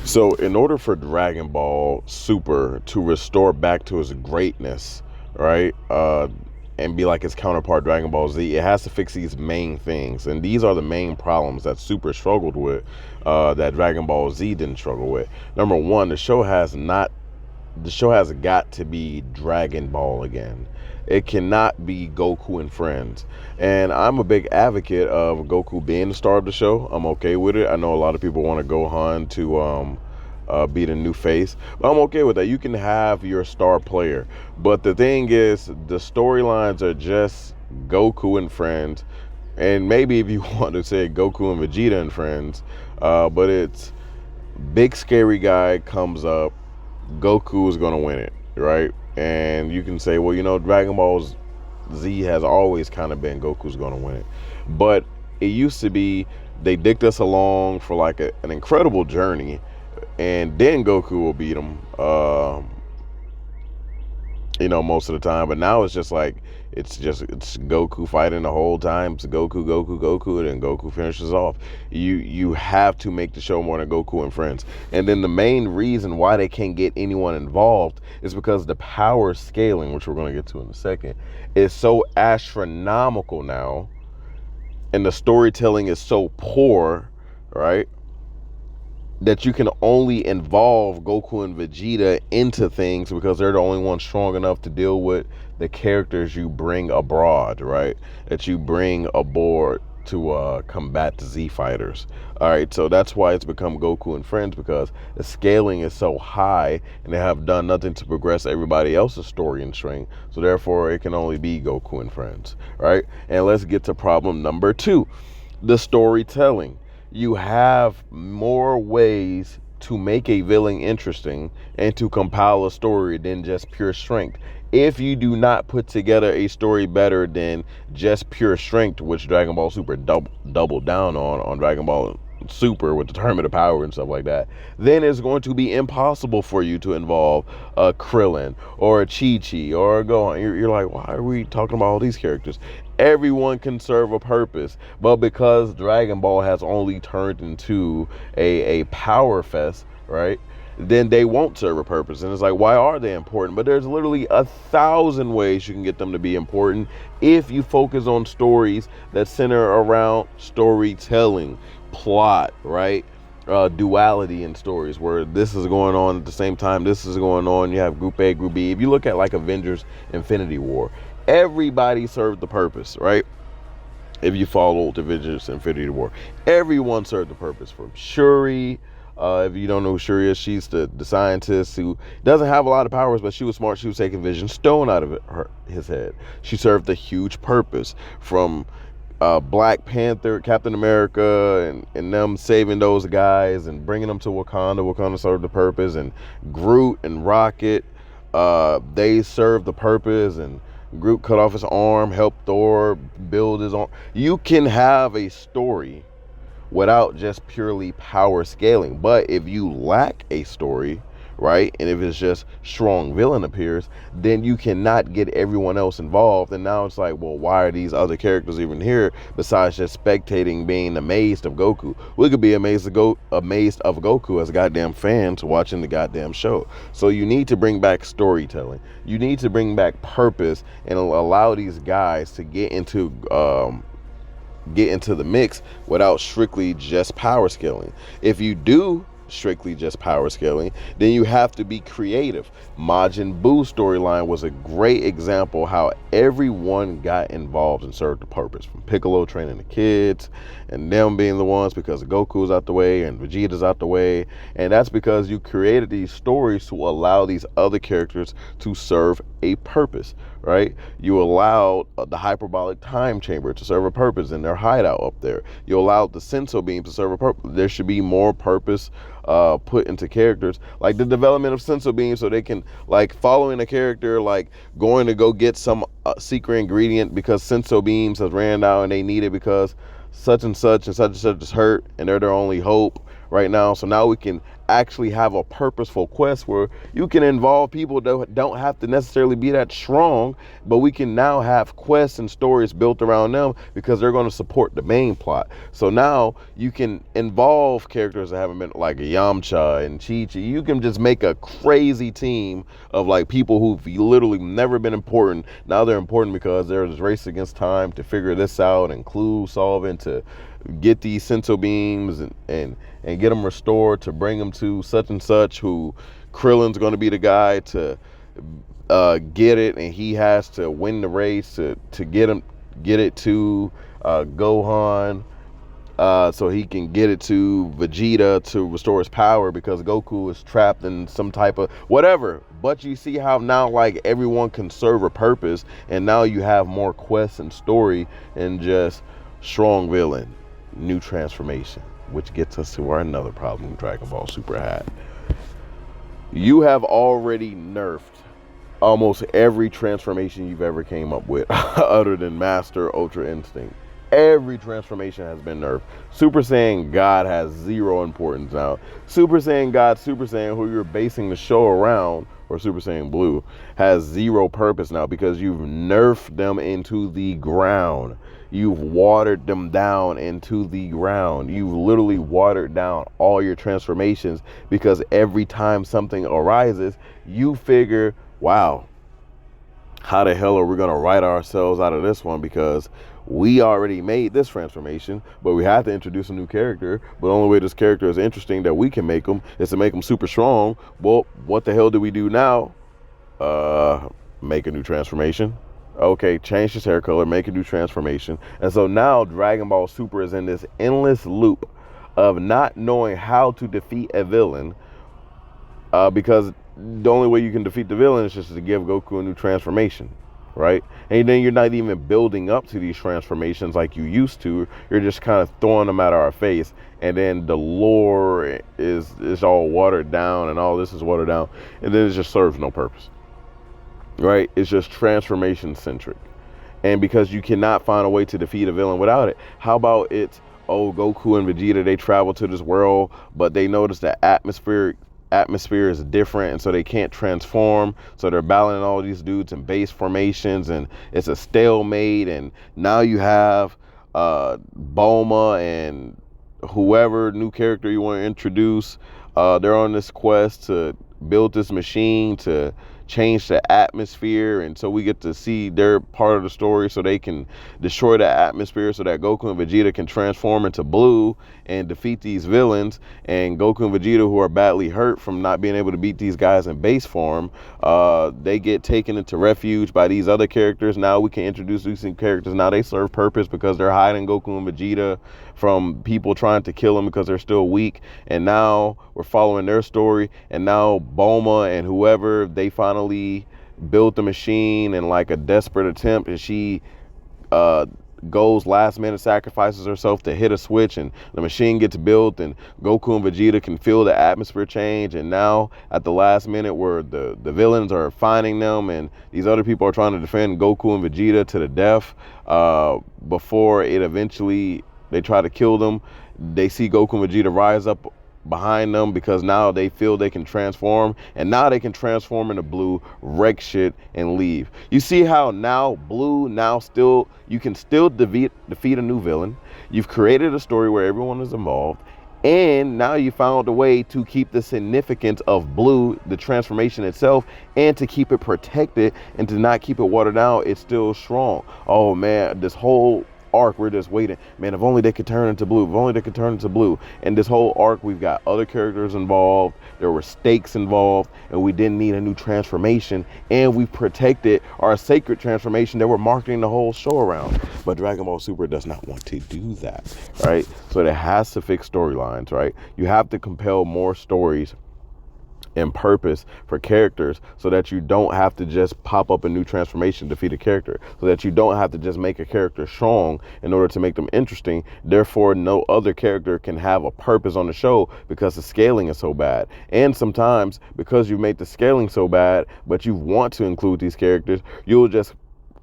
So, in order for Dragon Ball Super to restore back to its greatness, right, and be like its counterpart Dragon Ball Z, it has to fix these main things, and these are the main problems that Super struggled with, that Dragon Ball Z didn't struggle with. Number one, the show has got to be Dragon Ball again. It cannot be Goku and friends. And I'm a big advocate of Goku being the star of the show. I'm okay with it. I know a lot of people want to Gohan to be the new face, but I'm okay with that. You can have your star player, but the thing is, the storylines are just Goku and friends, and maybe if you want to say Goku and Vegeta and friends, but it's big scary guy comes up, Goku is gonna win it, right? And you can say, well, Dragon Ball Z has always kind of been Goku's gonna win it, but it used to be they dicked us along for like an incredible journey, and then Goku will beat him. Most of the time. But now it's Goku fighting the whole time. It's Goku, Goku, Goku, and then Goku finishes off. You have to make the show more than Goku and friends. And then the main reason why they can't get anyone involved is because the power scaling, which we're going to get to in a second, is so astronomical now, and the storytelling is so poor, right? That you can only involve Goku and Vegeta into things because they're the only ones strong enough to deal with the characters you bring abroad, right? That you bring aboard to combat the Z fighters. All right, so that's why it's become Goku and friends, because the scaling is so high and they have done nothing to progress everybody else's story and string. So therefore, it can only be Goku and friends, right? And let's get to problem number two, the storytelling. You have more ways to make a villain interesting and to compile a story than just pure strength. If you do not put together a story better than just pure strength, which Dragon Ball Super doubled down on Dragon Ball Super with the Tournament of Power and stuff like that, then it's going to be impossible for you to involve a Krillin or a Chi-Chi or a Gohan. You're like, why are we talking about all these characters? Everyone can serve a purpose, but because Dragon Ball has only turned into a power fest, right? Then they won't serve a purpose. And it's like, why are they important? But there's literally 1,000 ways you can get them to be important if you focus on stories that center around storytelling, plot, right? Duality in stories where this is going on at the same time, this is going on. You have group A, group B. If you look at like Avengers Infinity War, everybody served the purpose, right? If you follow Avengers Infinity War, everyone served the purpose. From Shuri, if you don't know who Shuri is, she's the scientist who doesn't have a lot of powers, but she was smart. She was taking Vision Stone out of his head. She served a huge purpose. From Black Panther, Captain America, and them saving those guys and bringing them to Wakanda. Wakanda served the purpose. And Groot and Rocket, they served the purpose. And Groot cut off his arm, helped Thor build his arm. You can have a story without just purely power scaling. But if you lack a story, right, and if it's just strong villain appears, then you cannot get everyone else involved. And now it's like, well, why are these other characters even here besides just spectating, being amazed of Goku? We could be amazed of Goku as goddamn fans watching the goddamn show. So you need to bring back storytelling. You need to bring back purpose and allow these guys to get into the mix without strictly just power scaling. If you do strictly just power scaling, then you have to be creative. Majin Buu storyline was a great example how everyone got involved and served the purpose, from Piccolo training the kids and them being the ones because Goku's out the way and Vegeta's out the way. And that's because you created these stories to allow these other characters to serve a purpose, right? You allowed the hyperbolic time chamber to serve a purpose in their hideout up there. You allowed the senso beam to serve a purpose. There should be more purpose put into characters, like the development of senso beams, so they can, like, following a character, like going to go get some secret ingredient because senso beams has ran out and they need it because such and such is hurt and they're their only hope right now. So now we can actually have a purposeful quest where you can involve people that don't have to necessarily be that strong, but we can now have quests and stories built around them because they're going to support the main plot. So now you can involve characters that haven't been, like Yamcha and Chi-Chi. You can just make a crazy team of like people who've literally never been important. Now they're important because there's this race against time to figure this out and clue solving to get these senso beams and get them restored to bring them to such and such, who Krillin's going to be the guy to get it, and he has to win the race to get it to Gohan, so he can get it to Vegeta to restore his power because Goku is trapped in some type of whatever. But you see how now like everyone can serve a purpose, and now you have more quests and story and just strong villain, new transformation, which gets us to our another problem Dragon Ball Super had. You have already nerfed almost every transformation you've ever came up with other than Master, Ultra Instinct. Every transformation has been nerfed. Super Saiyan God has zero importance now. Super Saiyan God, Super Saiyan, who you're basing the show around, or Super Saiyan Blue, has zero purpose now because you've nerfed them into the ground. You've watered them down into the ground. You've literally watered down all your transformations because every time something arises, you figure, wow, how the hell are we going to write ourselves out of this one? Because we already made this transformation, but we have to introduce a new character. But the only way this character is interesting that we can make them is to make them super strong. Well, what the hell do we do now? Make a new transformation. Okay, change his hair color, make a new transformation. And so now Dragon Ball Super is in this endless loop of not knowing how to defeat a villain, because the only way you can defeat the villain is just to give Goku a new transformation, right? And then you're not even building up to these transformations like you used to. You're just kind of throwing them at our face, and then the lore is all watered down, and all this is watered down, and then it just serves no purpose, right? It's just transformation centric. And because you cannot find a way to defeat a villain without it, how about it's, oh, Goku and Vegeta, they travel to this world, but they notice that atmosphere is different, and so they can't transform, so they're battling all these dudes in base formations, and it's a stalemate. And now you have Bulma and whoever new character you want to introduce, they're on this quest to build this machine to change the atmosphere, and so we get to see their part of the story so they can destroy the atmosphere so that Goku and Vegeta can transform into blue and defeat these villains. And Goku and Vegeta, who are badly hurt from not being able to beat these guys in base form, they get taken into refuge by these other characters. Now we can introduce these characters. Now they serve purpose because they're hiding Goku and Vegeta from people trying to kill them because they're still weak. And now we're following their story, and now Bulma and whoever, they finally built the machine in like a desperate attempt, and she goes last minute, sacrifices herself to hit a switch, and the machine gets built, and Goku and Vegeta can feel the atmosphere change. And now at the last minute, where the villains are finding them and these other people are trying to defend Goku and Vegeta to the death, before it eventually they try to kill them, they see Goku and Vegeta rise up behind them because now they feel they can transform, and now they can transform into blue, wreck shit, and leave. You see how now blue, now still, you can still defeat a new villain. You've created a story where everyone is involved, and now you found a way to keep the significance of blue, the transformation itself, and to keep it protected and to not keep it watered down. It's still strong. Oh man, this whole arc, we're just waiting, man, if only they could turn into blue, if only they could turn into blue. And this whole arc, we've got other characters involved, there were stakes involved, and we didn't need a new transformation, and we protected our sacred transformation that we're marketing the whole show around. But Dragon Ball Super does not want to do that, right? So it has to fix storylines, right? You have to compel more stories and purpose for characters, so that you don't have to just pop up a new transformation to defeat a character, so that you don't have to just make a character strong in order to make them interesting. Therefore, no other character can have a purpose on the show because the scaling is so bad. And sometimes because you make the scaling so bad, but you want to include these characters, you'll just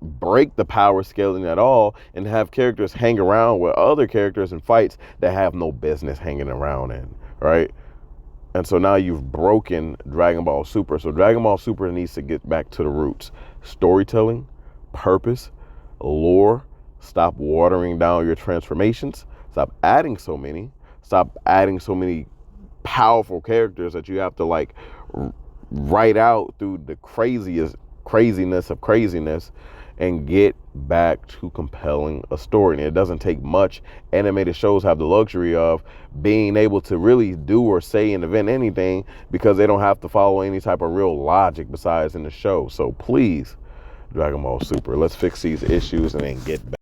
break the power scaling at all and have characters hang around with other characters in fights that have no business hanging around in, right? And so now you've broken Dragon Ball Super. So Dragon Ball Super needs to get back to the roots. Storytelling, purpose, lore. Stop watering down your transformations. Stop adding so many. Stop adding so many powerful characters that you have to like write out through the craziness of craziness, and get back to compelling a story. And it doesn't take much. Animated shows have the luxury of being able to really do or say and event anything because they don't have to follow any type of real logic besides in the show. So please, Dragon Ball Super, let's fix these issues and then get back.